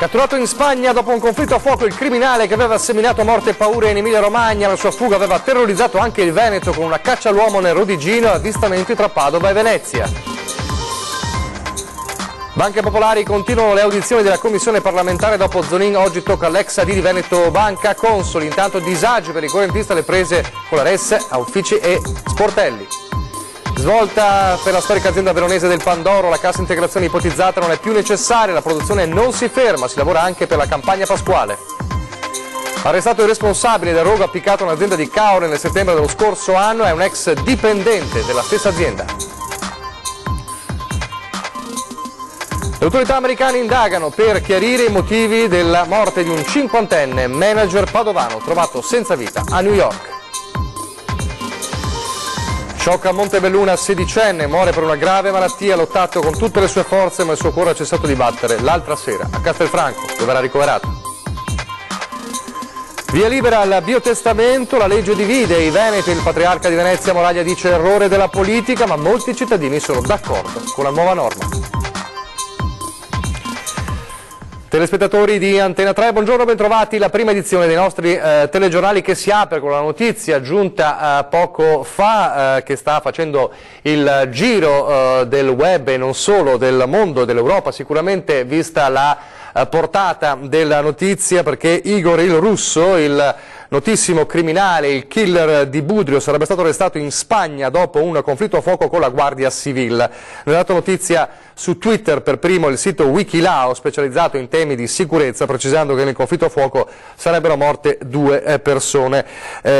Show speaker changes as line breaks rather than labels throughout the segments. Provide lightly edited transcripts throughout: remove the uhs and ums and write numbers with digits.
Catturato in Spagna dopo un conflitto a fuoco, il criminale che aveva seminato morte e paure in Emilia-Romagna, la sua fuga aveva terrorizzato anche il Veneto con una caccia all'uomo nel Rodigino e avvistamenti tra Padova e Venezia. Banche Popolari continuano le audizioni della commissione parlamentare dopo Zonin, oggi tocca all'ex AD di Veneto Banca Consoli, intanto disagi per i correntisti alle prese con la RES a Uffici e Sportelli. Svolta per la storica azienda veronese del Pandoro, la cassa integrazione ipotizzata non è più necessaria, la produzione non si ferma, si lavora anche per la campagna pasquale. Arrestato il responsabile del rogo appiccato a un'azienda di Caore nel settembre dello scorso anno, è un ex dipendente della stessa azienda. Le autorità americane indagano per chiarire i motivi della morte di un 50enne manager padovano trovato senza vita a New York. Shock a Montebelluna, 16enne, muore per una grave malattia, ha lottato con tutte le sue forze ma il suo cuore ha cessato di battere l'altra sera a Castelfranco, dove era ricoverato. Via libera al biotestamento, la legge divide i veneti, il patriarca di Venezia Moraglia dice errore della politica, ma molti cittadini sono d'accordo con la nuova norma. Telespettatori di Antena 3, buongiorno, bentrovati. La prima edizione dei nostri telegiornali che si apre con la notizia giunta poco fa che sta facendo il giro del web e non solo, del mondo, dell'Europa, sicuramente vista la portata della notizia, perché Igor il Russo, il notissimo criminale, il killer di Budrio, sarebbe stato arrestato in Spagna dopo un conflitto a fuoco con la Guardia Civile. Ne ha dato notizia su Twitter per primo il sito Wikilao, specializzato in temi di sicurezza, precisando che nel conflitto a fuoco sarebbero morte 2 persone.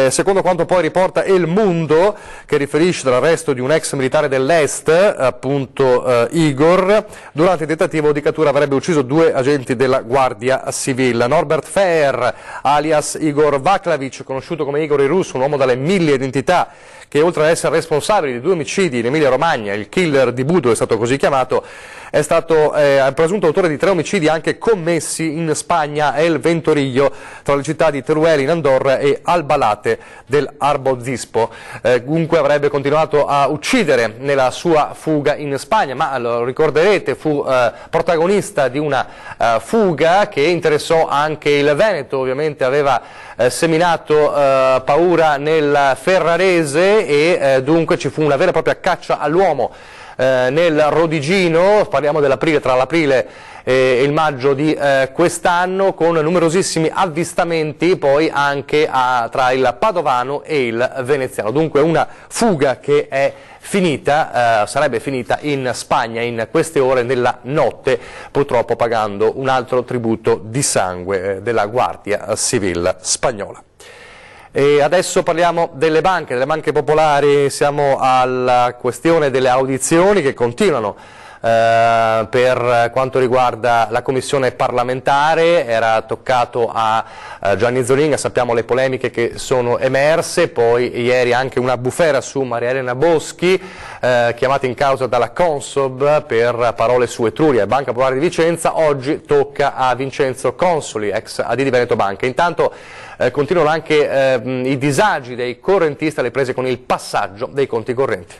Secondo quanto poi riporta El Mundo, che riferisce all'arresto di un ex militare dell'Est, appunto Igor, durante il tentativo di cattura avrebbe ucciso 2 agenti della Guardia Civile. Norbert Fehr, alias Igor Vaklavic, conosciuto come Igor il Russo, un uomo dalle 1000 identità, che oltre ad essere responsabile di 2 omicidi in Emilia-Romagna, il killer di Budrio è stato così chiamato, è stato presunto autore di 3 omicidi anche commessi in Spagna e il Ventorillo, tra le città di Teruel in Andorra e Albalate dell'Arbozispo. Dunque avrebbe continuato a uccidere nella sua fuga in Spagna, ma lo ricorderete, fu protagonista di una fuga che interessò anche il Veneto, ovviamente aveva seminato paura nel Ferrarese e dunque ci fu una vera e propria caccia all'uomo nel Rodigino, parliamo dell'aprile, tra l'aprile e il maggio di quest'anno, con numerosissimi avvistamenti poi anche tra il padovano e il veneziano. Dunque una fuga che è finita, sarebbe finita in Spagna in queste ore nella notte, purtroppo pagando un altro tributo di sangue della Guardia Civile spagnola. E adesso parliamo delle banche popolari, siamo alla questione delle audizioni che continuano per quanto riguarda la commissione parlamentare. Era toccato a Gianni Zonin, sappiamo le polemiche che sono emerse, poi ieri anche una bufera su Maria Elena Boschi, chiamata in causa dalla Consob per parole su Etruria e Banca Popolare di Vicenza. Oggi tocca a Vincenzo Consoli, ex AD di Veneto Banca. Intanto continuano anche i disagi dei correntisti alle prese con il passaggio dei conti correnti.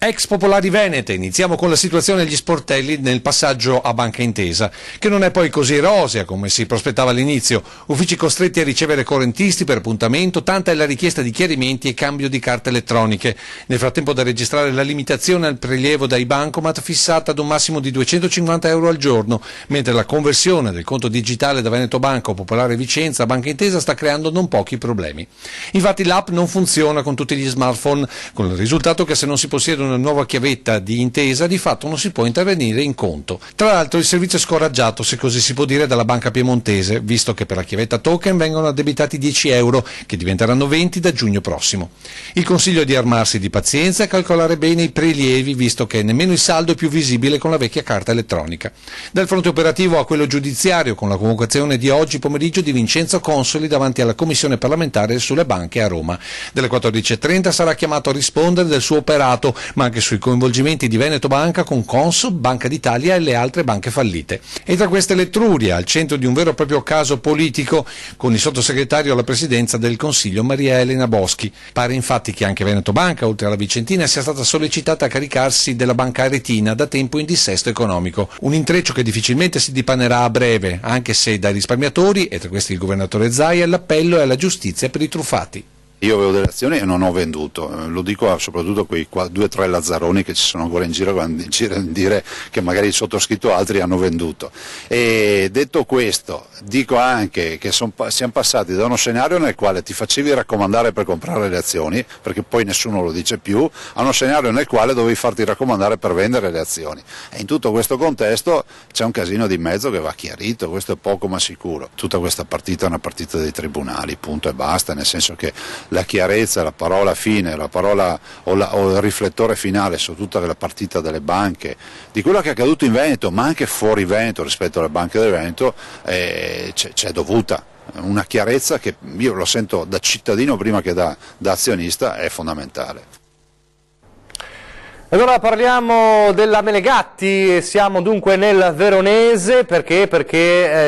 Ex Popolari Venete, iniziamo con la situazione degli sportelli nel passaggio a Banca Intesa, che non è poi così rosea come si prospettava all'inizio. Uffici costretti a ricevere correntisti per appuntamento, tanta è la richiesta di chiarimenti e cambio di carte elettroniche. Nel frattempo da registrare la limitazione al prelievo dai bancomat fissata ad un massimo di 250 euro al giorno, mentre la conversione del conto digitale da Veneto Banca o Popolare Vicenza a Banca Intesa sta creando non pochi problemi. Infatti l'app non funziona con tutti gli smartphone, con il risultato che se non si possiede una nuova chiavetta di Intesa di fatto non si può intervenire in conto. Tra l'altro il servizio è scoraggiato, se così si può dire, dalla banca piemontese, visto che per la chiavetta token vengono addebitati 10 euro che diventeranno 20 da giugno prossimo. Il consiglio è di armarsi di pazienza e calcolare bene i prelievi, visto che nemmeno il saldo è più visibile con la vecchia carta elettronica. Dal fronte operativo a quello giudiziario, con la convocazione di oggi pomeriggio di Vincenzo Consoli davanti alla commissione parlamentare sulle banche a Roma. Dalle 14:30 sarà chiamato a rispondere del suo operato, ma ma anche sui coinvolgimenti di Veneto Banca con Consob, Banca d'Italia e le altre banche fallite. E tra queste l'Etruria, al centro di un vero e proprio caso politico, con il sottosegretario alla presidenza del Consiglio Maria Elena Boschi. Pare infatti che anche Veneto Banca, oltre alla Vicentina, sia stata sollecitata a caricarsi della banca aretina, da tempo in dissesto economico. Un intreccio che difficilmente si dipanerà a breve, anche se dai risparmiatori, e tra questi il governatore Zaia, l'appello è alla giustizia per i truffati.
Io avevo delle azioni e non ho venduto, lo dico soprattutto a quei 2 o 3 lazzaroni che ci sono ancora in giro a dire che magari il sottoscritto altri hanno venduto. E detto questo, dico anche che siamo passati da uno scenario nel quale ti facevi raccomandare per comprare le azioni, perché poi nessuno lo dice più, a uno scenario nel quale dovevi farti raccomandare per vendere le azioni. E in tutto questo contesto c'è un casino di mezzo che va chiarito, questo è poco ma sicuro. Tutta questa partita è una partita dei tribunali, punto e basta, nel senso che la chiarezza, la parola fine, la parola o il riflettore finale su tutta la partita delle banche, di quello che è accaduto in Veneto, ma anche fuori Veneto rispetto alle banche del Veneto, c'è dovuta. Una chiarezza che io lo sento da cittadino prima che da azionista è fondamentale.
Allora parliamo della Menegatti, siamo dunque nel Veronese, perché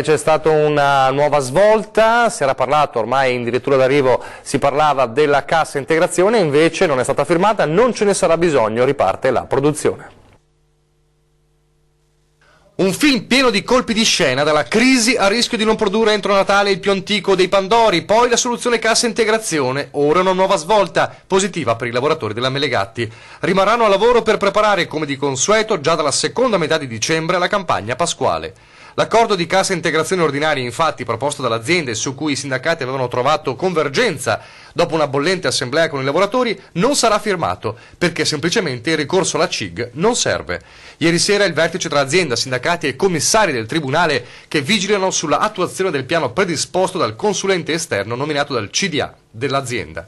c'è stata una nuova svolta, si era parlato, ormai in dirittura d'arrivo si parlava della cassa integrazione, invece non è stata firmata, non ce ne sarà bisogno, riparte la produzione. Un film pieno di colpi di scena, dalla crisi a rischio di non produrre entro Natale il più antico dei Pandori, poi la soluzione cassa integrazione, ora una nuova svolta positiva per i lavoratori della Menegatti. Rimarranno a lavoro per preparare, come di consueto, già dalla seconda metà di dicembre la campagna pasquale. L'accordo di cassa integrazione ordinaria, infatti, proposto dall'azienda e su cui i sindacati avevano trovato convergenza dopo una bollente assemblea con i lavoratori, non sarà firmato, perché semplicemente il ricorso alla CIG non serve. Ieri sera il vertice tra azienda, sindacati e commissari del Tribunale che vigilano sulla attuazione del piano predisposto dal consulente esterno nominato dal CDA dell'azienda.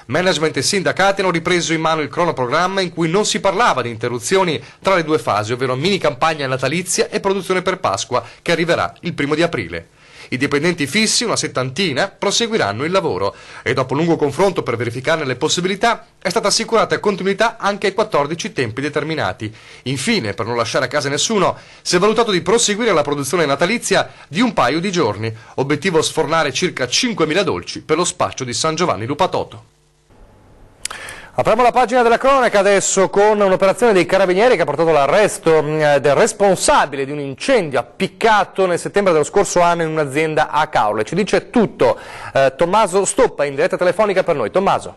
Management e sindacati hanno ripreso in mano il cronoprogramma in cui non si parlava di interruzioni tra le due fasi, ovvero mini campagna natalizia e produzione per Pasqua, che arriverà il 1° di aprile. I dipendenti fissi, una settantina, proseguiranno il lavoro e dopo lungo confronto per verificarne le possibilità è stata assicurata continuità anche ai 14 tempi determinati. Infine, per non lasciare a casa nessuno, si è valutato di proseguire la produzione natalizia di un paio di giorni, obiettivo sfornare circa 5.000 dolci per lo spaccio di San Giovanni Lupatotto. Apriamo la pagina della cronaca adesso con un'operazione dei Carabinieri che ha portato all'arresto del responsabile di un incendio appiccato nel settembre dello scorso anno in un'azienda a Caorle. Ci dice tutto Tommaso Stoppa in diretta telefonica per noi. Tommaso.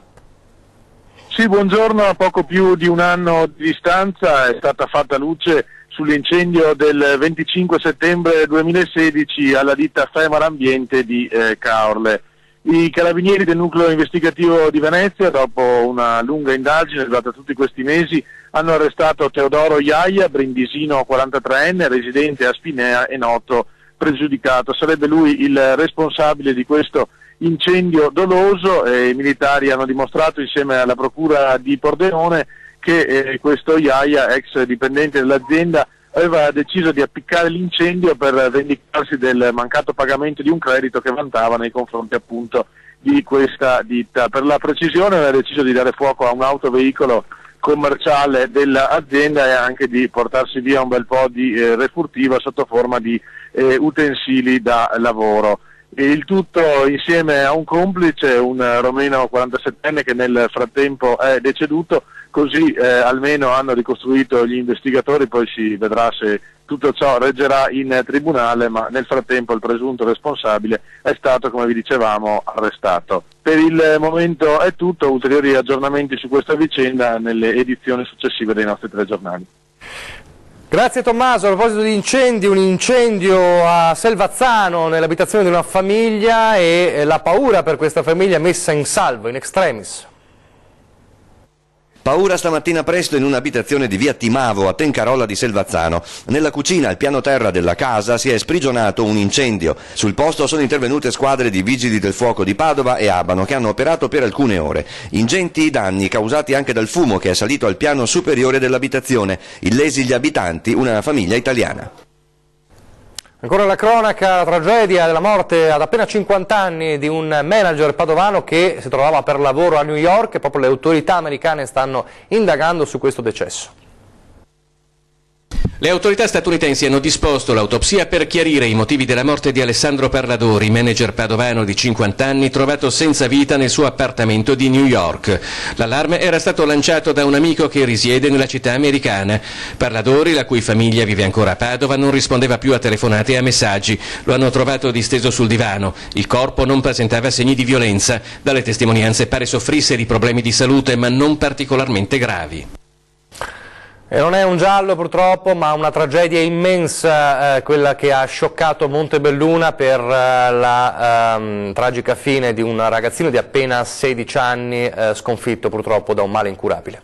Sì, buongiorno. A poco più di un anno di distanza è stata fatta luce sull'incendio del 25 settembre 2016 alla ditta Femar Ambiente di Caorle. I carabinieri del nucleo investigativo di Venezia, dopo una lunga indagine durata tutti questi mesi, hanno arrestato Teodoro Iaia, brindisino 43enne, residente a Spinea e noto pregiudicato. Sarebbe lui il responsabile di questo incendio doloso e i militari hanno dimostrato insieme alla procura di Pordenone che questo Iaia, ex dipendente dell'azienda, aveva deciso di appiccare l'incendio per vendicarsi del mancato pagamento di un credito che vantava nei confronti appunto di questa ditta. Per la precisione aveva deciso di dare fuoco a un autoveicolo commerciale dell'azienda e anche di portarsi via un bel po' di refurtiva sotto forma di utensili da lavoro. E il tutto insieme a un complice, un romeno 47enne che nel frattempo è deceduto. Così almeno hanno ricostruito gli investigatori, poi si vedrà se tutto ciò reggerà in tribunale, ma nel frattempo il presunto responsabile è stato, come vi dicevamo, arrestato. Per il momento è tutto, ulteriori aggiornamenti su questa vicenda nelle edizioni successive dei nostri telegiornali.
Grazie Tommaso. A proposito di incendi, un incendio a Selvazzano nell'abitazione di una famiglia e la paura per questa famiglia messa in salvo, in extremis.
Paura stamattina presto in un'abitazione di via Timavo a Tencarolla di Selvazzano. Nella cucina al piano terra della casa si è sprigionato un incendio. Sul posto sono intervenute squadre di vigili del fuoco di Padova e Abano che hanno operato per alcune ore. Ingenti i danni causati anche dal fumo che è salito al piano superiore dell'abitazione. Illesi gli abitanti, una famiglia italiana.
Ancora la cronaca, la tragedia della morte ad appena 50 anni di un manager padovano che si trovava per lavoro a New York e proprio le autorità americane stanno indagando su questo decesso.
Le autorità statunitensi hanno disposto l'autopsia per chiarire i motivi della morte di Alessandro Parladori, manager padovano di 50 anni trovato senza vita nel suo appartamento di New York. L'allarme era stato lanciato da un amico che risiede nella città americana. Parladori, la cui famiglia vive ancora a Padova, non rispondeva più a telefonate e a messaggi. Lo hanno trovato disteso sul divano. Il corpo non presentava segni di violenza. Dalle testimonianze pare soffrisse di problemi di salute, ma non particolarmente gravi.
E non è un giallo purtroppo, ma una tragedia immensa, quella che ha scioccato Montebelluna per la tragica fine di un ragazzino di appena 16 anni sconfitto purtroppo da un male incurabile.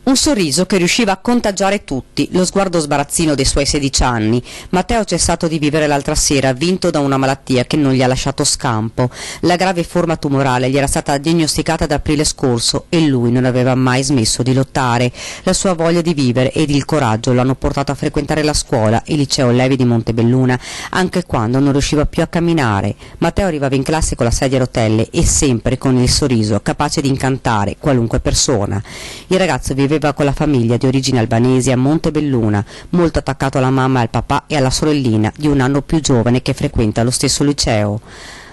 Un sorriso che riusciva a contagiare tutti, lo sguardo sbarazzino dei suoi 16 anni. Matteo ha cessato di vivere l'altra sera, vinto da una malattia che non gli ha lasciato scampo. La grave forma tumorale gli era stata diagnosticata ad aprile scorso e lui non aveva mai smesso di lottare. La sua voglia di vivere ed il coraggio lo hanno portato a frequentare la scuola, il liceo Levi di Montebelluna, anche quando non riusciva più a camminare. Matteo arrivava in classe con la sedia a rotelle e sempre con il sorriso, capace di incantare qualunque persona. Il ragazzo viveva con la famiglia di origini albanesi a Montebelluna, molto attaccato alla mamma e al papà e alla sorellina di un anno più giovane che frequenta lo stesso liceo.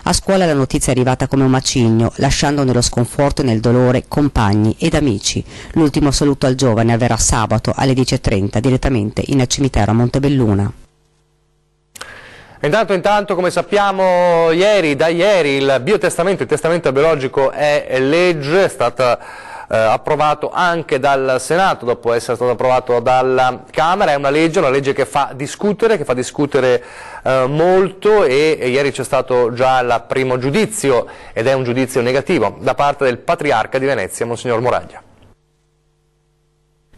A scuola la notizia è arrivata come un macigno, lasciando nello sconforto e nel dolore compagni ed amici. L'ultimo saluto al giovane avverrà sabato alle 10:30 direttamente in cimitero a Montebelluna.
Intanto, come sappiamo da ieri il biotestamento, il testamento biologico è legge, è stata approvato anche dal Senato dopo essere stato approvato dalla Camera. È una legge che fa discutere molto e ieri c'è stato già il primo giudizio ed è un giudizio negativo da parte del Patriarca di Venezia, Monsignor Moraglia.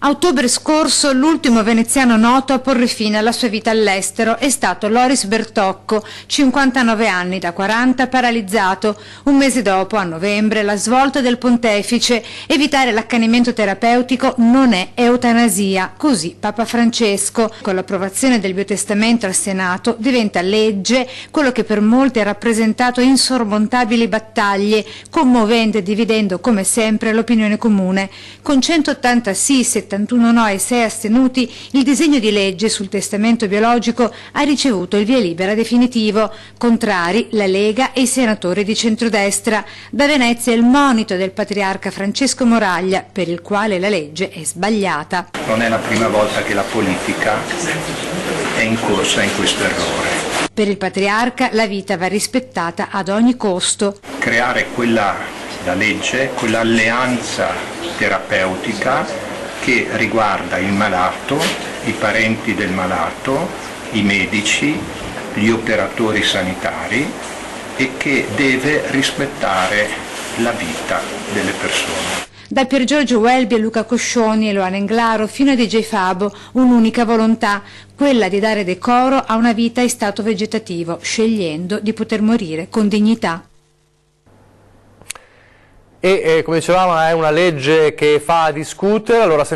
A ottobre scorso l'ultimo veneziano noto a porre fine alla sua vita all'estero è stato Loris Bertocco, 59 anni da 40, paralizzato. Un mese dopo, a novembre, la svolta del pontefice: evitare l'accanimento terapeutico non è eutanasia, così Papa Francesco. Con l'approvazione del biotestamento al Senato diventa legge quello che per molti ha rappresentato insormontabili battaglie, commuovendo e dividendo come sempre l'opinione comune. Con 180 sì, 71 no e 6 astenuti, il disegno di legge sul testamento biologico ha ricevuto il via libera definitivo. Contrari la Lega e i senatori di centrodestra. Da Venezia il monito del Patriarca Francesco Moraglia, per il quale la legge è sbagliata.
Non è la prima volta che la politica è incorsa in questo errore.
Per il Patriarca la vita va rispettata ad ogni costo.
Creare la legge, quell'alleanza terapeutica che riguarda il malato, i parenti del malato, i medici, gli operatori sanitari e che deve rispettare la vita delle persone.
Da Pier Giorgio Welby a Luca Coscioni e Loana Englaro fino a DJ Fabo, un'unica volontà, quella di dare decoro a una vita in stato vegetativo, scegliendo di poter morire con dignità.
E come dicevamo è una legge che fa discutere. Allora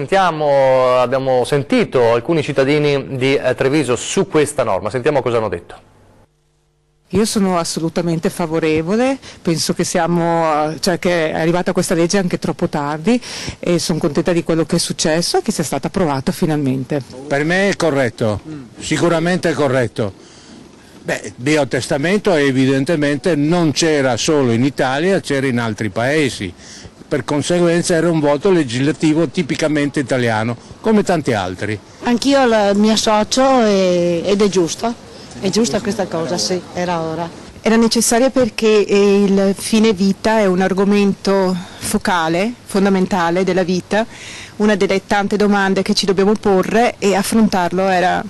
abbiamo sentito alcuni cittadini di Treviso su questa norma, sentiamo cosa hanno detto.
Io sono assolutamente favorevole, penso che che è arrivata questa legge anche troppo tardi e sono contenta di quello che è successo e che sia stata approvata finalmente.
Per me è corretto, sicuramente è corretto. Il biotestamento evidentemente non c'era solo in Italia, c'era in altri paesi, per conseguenza era un voto legislativo tipicamente italiano, come tanti altri.
Anch'io mi associo ed è giusta questa cosa, sì, era ora.
Era necessaria perché il fine vita è un argomento focale, fondamentale della vita, una delle tante domande che ci dobbiamo porre e affrontarlo era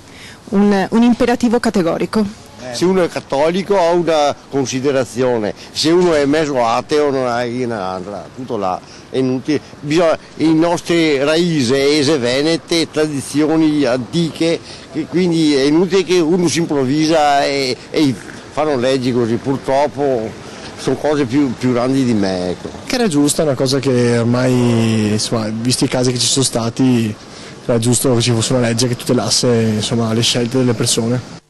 un imperativo categorico.
Se uno è cattolico ha una considerazione, se uno è mezzo ateo non ha un'altra, tutto là, è inutile. I nostri raíces venete, tradizioni antiche, quindi è inutile che uno si improvvisa e fanno leggi così, purtroppo sono cose più grandi di me. Ecco.
Che era giusta, una cosa che ormai, insomma, visti i casi che ci sono stati, era giusto che ci fosse una legge che tutelasse insomma, le scelte delle persone.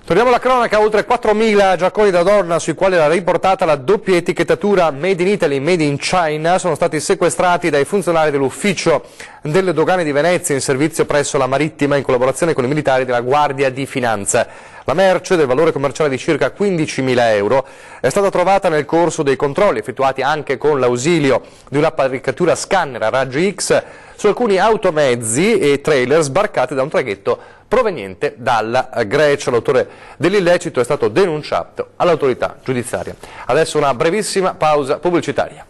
Torniamo alla cronaca, oltre 4.000 giacconi da donna sui quali era riportata la doppia etichettatura Made in Italy, Made in China sono stati sequestrati dai funzionari dell'ufficio delle dogane di Venezia in servizio presso la Marittima in collaborazione con i militari della Guardia di Finanza. La merce, del valore commerciale di circa 15.000 euro, è stata trovata nel corso dei controlli effettuati anche con l'ausilio di un'apparecchiatura scanner a raggi X su alcuni automezzi e trailer sbarcati da un traghetto proveniente dalla Grecia. L'autore dell'illecito è stato denunciato all'autorità giudiziaria. Adesso una brevissima pausa pubblicitaria.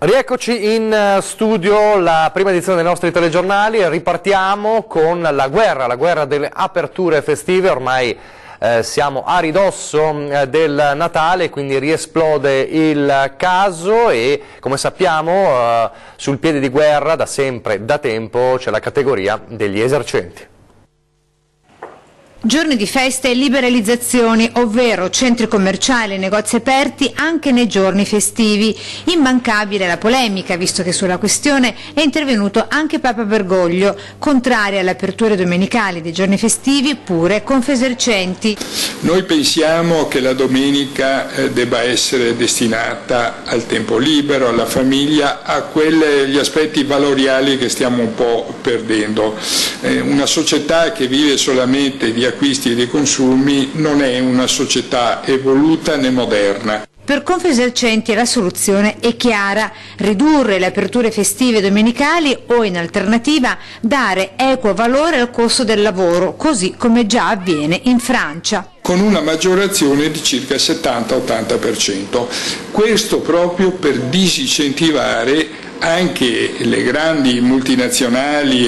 Rieccoci in studio, la prima edizione dei nostri telegiornali. Ripartiamo con la guerra delle aperture festive. Ormai siamo a ridosso del Natale, quindi riesplode il caso e, come sappiamo, sul piede di guerra da sempre, da tempo, c'è la categoria degli esercenti.
Giorni di feste e liberalizzazioni, ovvero centri commerciali e negozi aperti anche nei giorni festivi. Immancabile la polemica, visto che sulla questione è intervenuto anche Papa Bergoglio, contraria alle aperture domenicali dei giorni festivi, pure Confesercenti.
Noi pensiamo che la domenica debba essere destinata al tempo libero, alla famiglia, a gli aspetti valoriali che stiamo un po' perdendo. Una società che vive solamente di acquisti e di consumi non è una società evoluta né moderna.
Per Confesercenti la soluzione è chiara: ridurre le aperture festive domenicali o, in alternativa, dare equo valore al costo del lavoro, così come già avviene in Francia.
Con una maggiorazione di circa 70-80%. Questo proprio per disincentivare anche le grandi multinazionali,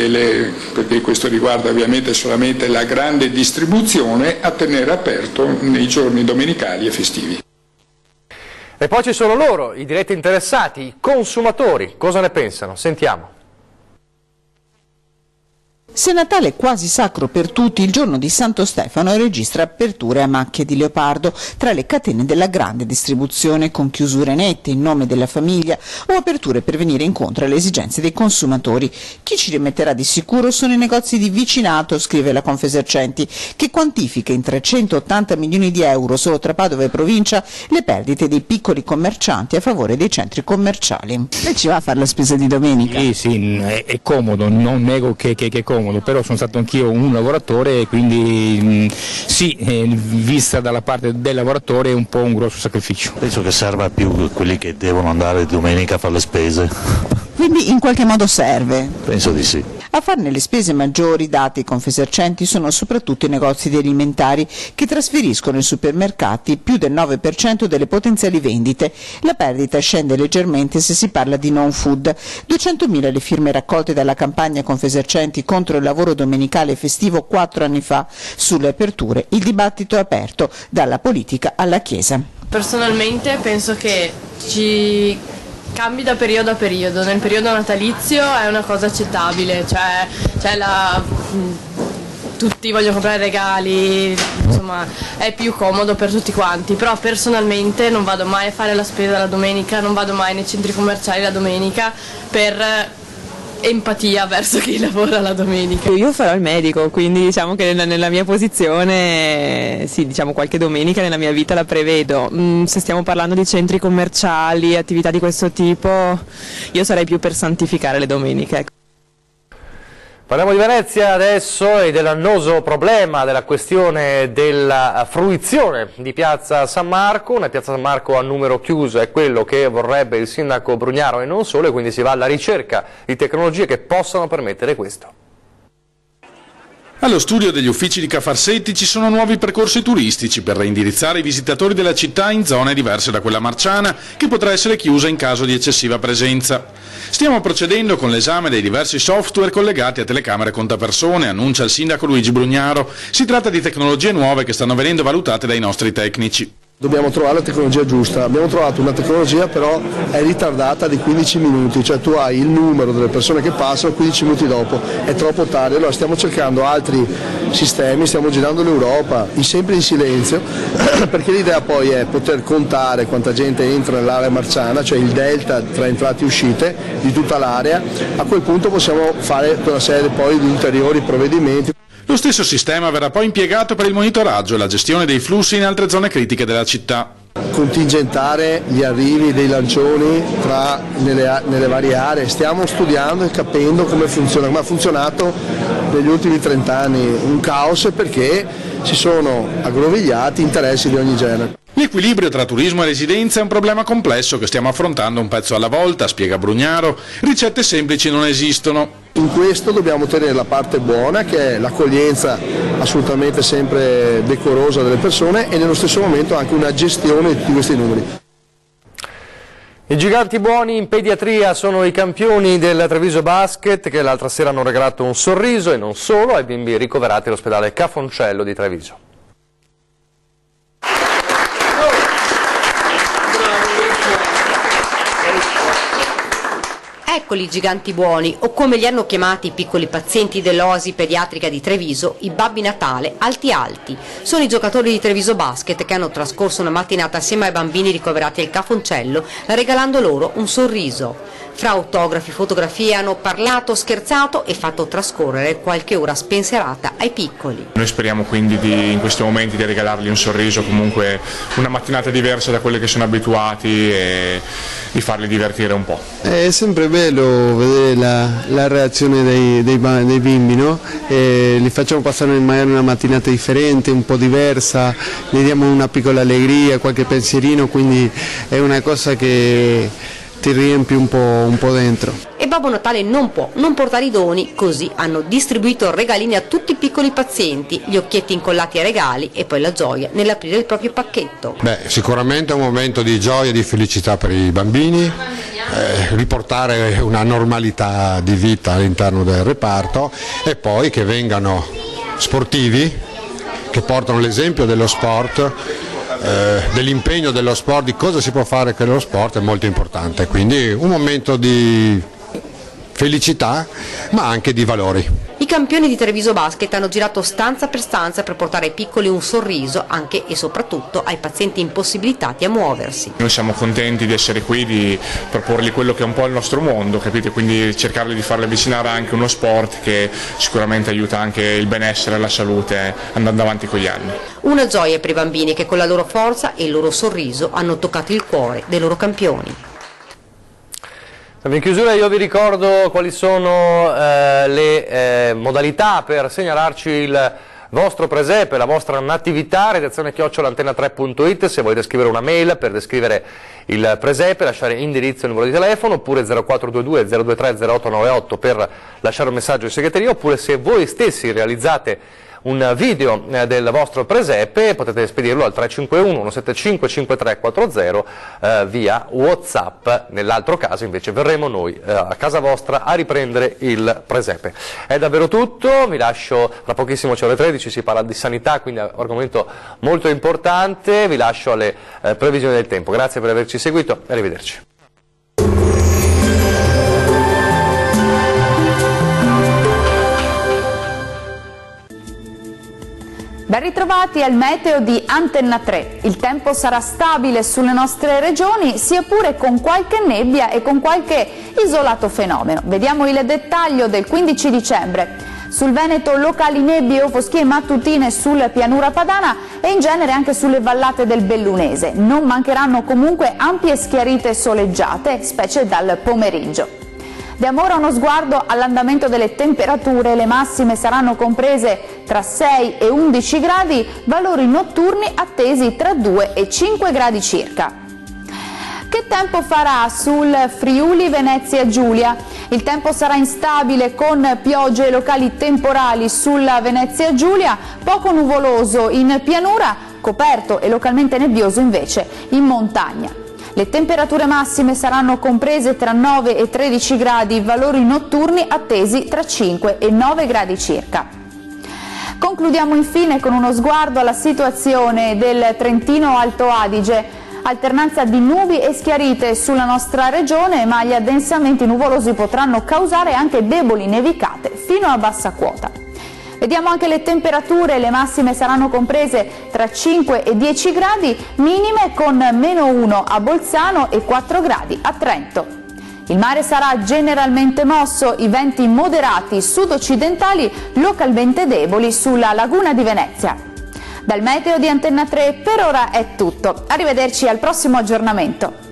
perché questo riguarda ovviamente solamente la grande distribuzione, a tenere aperto nei giorni domenicali e festivi.
E poi ci sono loro, i diretti interessati, i consumatori. Cosa ne pensano? Sentiamo.
Se Natale è quasi sacro per tutti, il giorno di Santo Stefano registra aperture a macchie di leopardo tra le catene della grande distribuzione con chiusure nette in nome della famiglia o aperture per venire incontro alle esigenze dei consumatori. Chi ci rimetterà di sicuro sono i negozi di vicinato, scrive la Confesercenti, che quantifica in 380 milioni di euro solo tra Padova e provincia le perdite dei piccoli commercianti a favore dei centri commerciali. E ci va a fare la spesa di domenica?
Sì, è comodo, non nego che è comodo, però sono stato anch'io un lavoratore e quindi sì, vista dalla parte del lavoratore è un po' un grosso sacrificio.
Penso che serva più quelli che devono andare domenica a fare le spese.
Quindi in qualche modo serve?
Penso di sì.
A farne le spese maggiori, date i Confesercenti, sono soprattutto i negozi di alimentari che trasferiscono ai supermercati più del 9% delle potenziali vendite. La perdita scende leggermente se si parla di non food. 200.000 le firme raccolte dalla campagna Confesercenti contro il lavoro domenicale e festivo 4 anni fa. Sulle aperture il dibattito è aperto, dalla politica alla Chiesa.
Personalmente penso che ci cambi da periodo a periodo. Nel periodo natalizio è una cosa accettabile, tutti vogliono comprare regali, insomma è più comodo per tutti quanti, però personalmente non vado mai a fare la spesa la domenica, non vado mai nei centri commerciali la domenica per empatia verso chi lavora la domenica.
Io farò il medico, quindi diciamo che nella mia posizione, sì, diciamo qualche domenica nella mia vita la prevedo. Se stiamo parlando di centri commerciali, attività di questo tipo, io sarei più per santificare le domeniche.
Parliamo di Venezia adesso e dell'annoso problema della questione della fruizione di Piazza San Marco. Una Piazza San Marco a numero chiuso è quello che vorrebbe il sindaco Brugnaro e non solo, e quindi si va alla ricerca di tecnologie che possano permettere questo.
Allo studio degli uffici di Cafarsetti ci sono nuovi percorsi turistici per reindirizzare i visitatori della città in zone diverse da quella marciana, che potrà essere chiusa in caso di eccessiva presenza. Stiamo procedendo con l'esame dei diversi software collegati a telecamere contapersone, annuncia il sindaco Luigi Brugnaro. Si tratta di tecnologie nuove che stanno venendo valutate dai nostri tecnici.
Dobbiamo trovare la tecnologia giusta, abbiamo trovato una tecnologia però è ritardata di 15 minuti, cioè tu hai il numero delle persone che passano 15 minuti dopo, è troppo tardi, allora stiamo cercando altri sistemi, stiamo girando l'Europa, sempre in silenzio, perché l'idea poi è poter contare quanta gente entra nell'area marciana, cioè il delta tra entrate e uscite di tutta l'area, a quel punto possiamo fare una serie poi di ulteriori provvedimenti.
Lo stesso sistema verrà poi impiegato per il monitoraggio e la gestione dei flussi in altre zone critiche della città.
Contingentare gli arrivi dei lancioni nelle varie aree, stiamo studiando e capendo come funziona, come ha funzionato negli ultimi 30 anni, un caos perché si sono aggrovigliati interessi di ogni genere.
L'equilibrio tra turismo e residenza è un problema complesso che stiamo affrontando un pezzo alla volta, spiega Brugnaro. Ricette semplici non esistono.
In questo dobbiamo tenere la parte buona, che è l'accoglienza assolutamente sempre decorosa delle persone e nello stesso momento anche una gestione di tutti questi numeri.
I giganti buoni in pediatria sono i campioni del Treviso Basket che l'altra sera hanno regalato un sorriso e non solo ai bimbi ricoverati all'ospedale Cafoncello di Treviso.
Eccoli i giganti buoni, o come li hanno chiamati i piccoli pazienti dell'Oasi pediatrica di Treviso, i Babbi Natale alti alti. Sono i giocatori di Treviso Basket che hanno trascorso una mattinata assieme ai bambini ricoverati al Cafoncello, regalando loro un sorriso. Fra autografi, fotografie hanno parlato, scherzato e fatto trascorrere qualche ora spensierata ai piccoli.
Noi speriamo quindi in questi momenti di regalargli un sorriso, comunque una mattinata diversa da quelle che sono abituati e di farli divertire un po'.
È sempre bello vedere la reazione dei bimbi, no? Li facciamo passare magari una mattinata differente, un po' diversa, gli diamo una piccola allegria, qualche pensierino, quindi è una cosa che ti riempi un po' dentro.
E Babbo Natale non può non portare i doni, così hanno distribuito regalini a tutti i piccoli pazienti, gli occhietti incollati ai regali e poi la gioia nell'aprire il proprio pacchetto.
Sicuramente è un momento di gioia e di felicità per i bambini, riportare una normalità di vita all'interno del reparto e poi che vengano sportivi, che portano l'esempio dello sport, dell'impegno dello sport, di cosa si può fare con lo sport è molto importante, quindi un momento di felicità ma anche di valori.
I campioni di Treviso Basket hanno girato stanza per stanza per portare ai piccoli un sorriso, anche e soprattutto ai pazienti impossibilitati a muoversi.
Noi siamo contenti di essere qui, di proporgli quello che è un po' il nostro mondo, capite? Quindi cercarli di farli avvicinare anche uno sport che sicuramente aiuta anche il benessere e la salute andando avanti con gli anni.
Una gioia per i bambini che con la loro forza e il loro sorriso hanno toccato il cuore dei loro campioni.
In chiusura io vi ricordo quali sono le modalità per segnalarci il vostro presepe, la vostra natività, redazione @antena3.it, se volete scrivere una mail per descrivere il presepe, lasciare indirizzo e numero di telefono, oppure 0422 023 0898 per lasciare un messaggio in segreteria, oppure se voi stessi realizzate un video del vostro presepe potete spedirlo al 351 175 5340 via WhatsApp. Nell'altro caso invece verremo noi a casa vostra a riprendere il presepe. È davvero tutto, vi lascio, tra pochissimo c'è ore 13, si parla di sanità, quindi è un argomento molto importante, vi lascio alle previsioni del tempo. Grazie per averci seguito e arrivederci.
Ben ritrovati al meteo di Antenna 3. Il tempo sarà stabile sulle nostre regioni, sia pure con qualche nebbia e con qualche isolato fenomeno. Vediamo il dettaglio del 15 dicembre. Sul Veneto locali nebbie o foschie mattutine sulla pianura padana e in genere anche sulle vallate del Bellunese. Non mancheranno comunque ampie schiarite soleggiate, specie dal pomeriggio. Diamo ora uno sguardo all'andamento delle temperature, le massime saranno comprese tra 6 e 11 gradi, valori notturni attesi tra 2 e 5 gradi circa. Che tempo farà sul Friuli Venezia Giulia? Il tempo sarà instabile con piogge locali temporali sulla Venezia Giulia, poco nuvoloso in pianura, coperto e localmente nebbioso invece in montagna. Le temperature massime saranno comprese tra 9 e 13 gradi, valori notturni attesi tra 5 e 9 gradi circa. Concludiamo infine con uno sguardo alla situazione del Trentino Alto Adige. Alternanza di nubi e schiarite sulla nostra regione, ma gli addensamenti nuvolosi potranno causare anche deboli nevicate fino a bassa quota. Vediamo anche le temperature, le massime saranno comprese tra 5 e 10 gradi, minime con -1 a Bolzano e 4 gradi a Trento. Il mare sarà generalmente mosso, i venti moderati sud-occidentali localmente deboli sulla laguna di Venezia. Dal meteo di Antenna 3 per ora è tutto, arrivederci al prossimo aggiornamento.